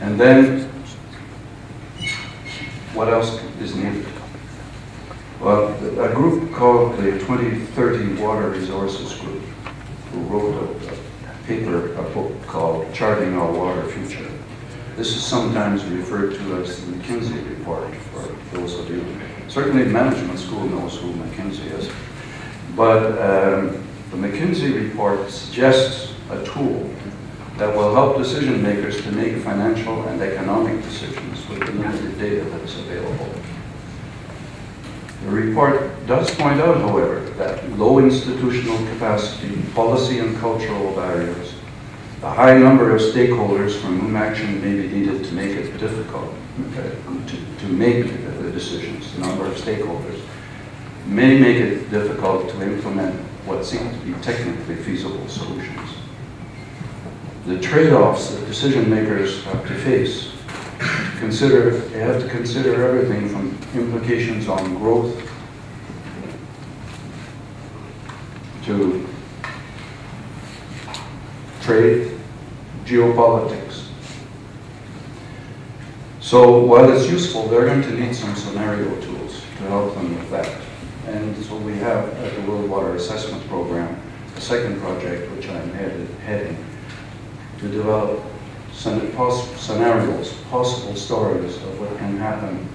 And then, what else is needed? Well, a group called the 2030 Water Resources Group, who wrote a book called Charting Our Water Future. This is sometimes referred to as the McKinsey report for those of you. Certainly management school knows who McKinsey is. But the McKinsey report suggests a tool that will help decision makers to make financial and economic decisions with the limited data that is available. The report does point out, however, that low institutional capacity, policy and cultural barriers, the high number of stakeholders from whom action may be needed to make it difficult to make the decisions, the number of stakeholders, may make it difficult to implement what seem to be technically feasible solutions. The trade-offs that decision makers have to face, they have to consider everything from implications on growth to trade, geopolitics. So while it's useful, they're going to need some scenario tools to help them with that. And so we have at the World Water Assessment Program a second project which I'm heading to develop scenarios, possible stories of what can happen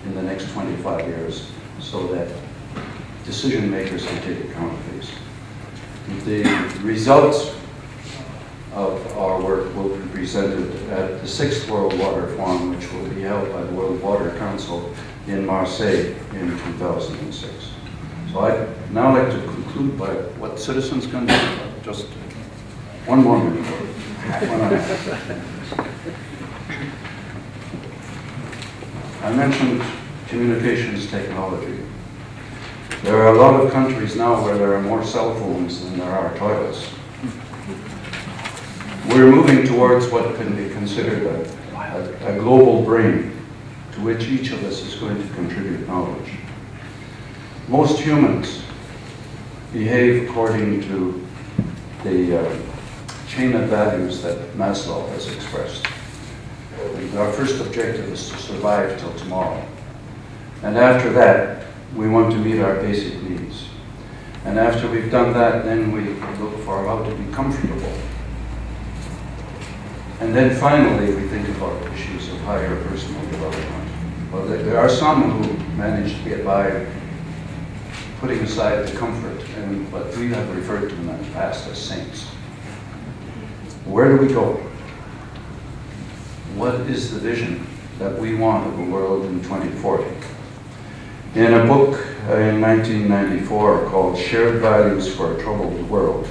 in the next 25 years so that decision makers can take account of these. The results of our work will be presented at the 6th World Water Forum, which will be held by the World Water Council in Marseille in 2006. So I'd now like to conclude by what citizens can do. Just one more minute. I mentioned communications technology. There are a lot of countries now where there are more cell phones than there are toilets. We're moving towards what can be considered a global brain to which each of us is going to contribute knowledge. Most humans behave according to the chain of values that Maslow has expressed. Our first objective is to survive till tomorrow. And after that, we want to meet our basic needs. And after we've done that, then we look for how to be comfortable. And then finally, we think about issues of higher personal development. Well, there are some who manage to get by putting aside the comfort and what we have referred to in the past as saints. Where do we go? What is the vision that we want of a world in 2040? In a book in 1994 called Shared Values for a Troubled World,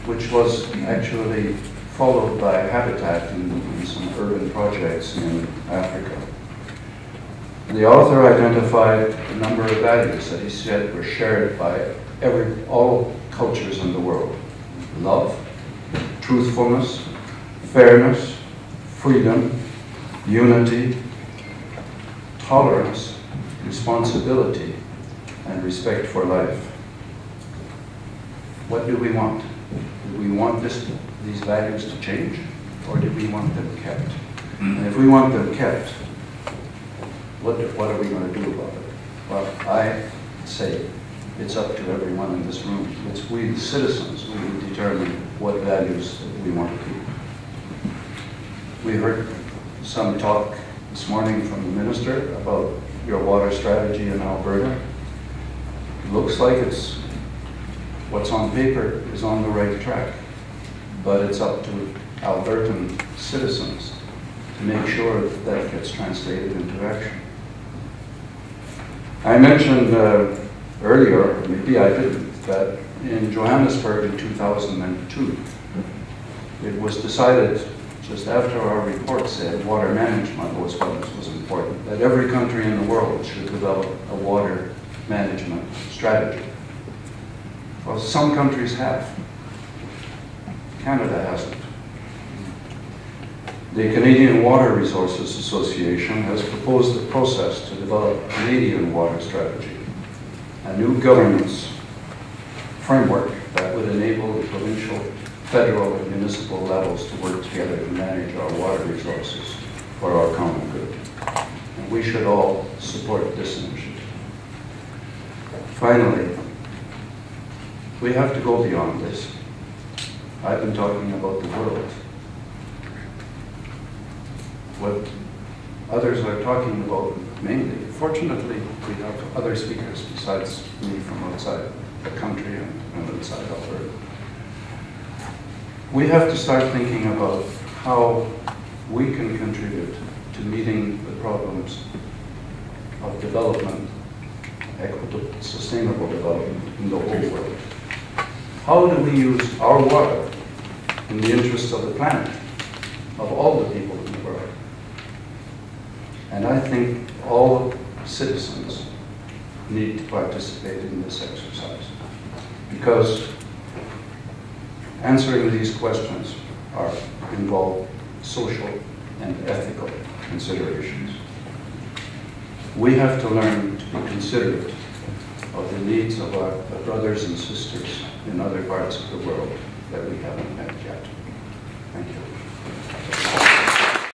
which was actually followed by Habitat in some urban projects in Africa, the author identified a number of values that he said were shared by all cultures in the world. Love, truthfulness, fairness, freedom, unity, tolerance, responsibility, and respect for life. What do we want? Do we want these values to change, or do we want them kept? And if we want them kept, what are we going to do about it? Well, I say it's up to everyone in this room. It's we, the citizens, who will determine what values we want to keep. We heard some talk this morning from the minister about your water strategy in Alberta. It looks like what's on paper is on the right track, but it's up to Albertan citizens to make sure that that gets translated into action. I mentioned earlier, or maybe I didn't, that in Johannesburg in 2002, it was decided, just after our report said water management was what was important, that every country in the world should develop a water management strategy. Well, some countries have. Canada hasn't. The Canadian Water Resources Association has proposed a process to develop a Canadian water strategy, a new governance framework that would enable the provincial, federal, and municipal levels to work together to manage our water resources. for our common good. And we should all support this initiative. Finally, we have to go beyond this. I've been talking about the world. What others are talking about mainly, fortunately, we have other speakers besides me from outside the country and outside Alberta. We have to start thinking about how we can contribute to meeting the problems of development, equitable, sustainable development in the whole world. How do we use our water in the interest of the planet, of all the people in the world? And I think all citizens need to participate in this exercise, because answering these questions involve social and ethical considerations. We have to learn to be considerate of the needs of our brothers and sisters in other parts of the world that we haven't met yet. Thank you.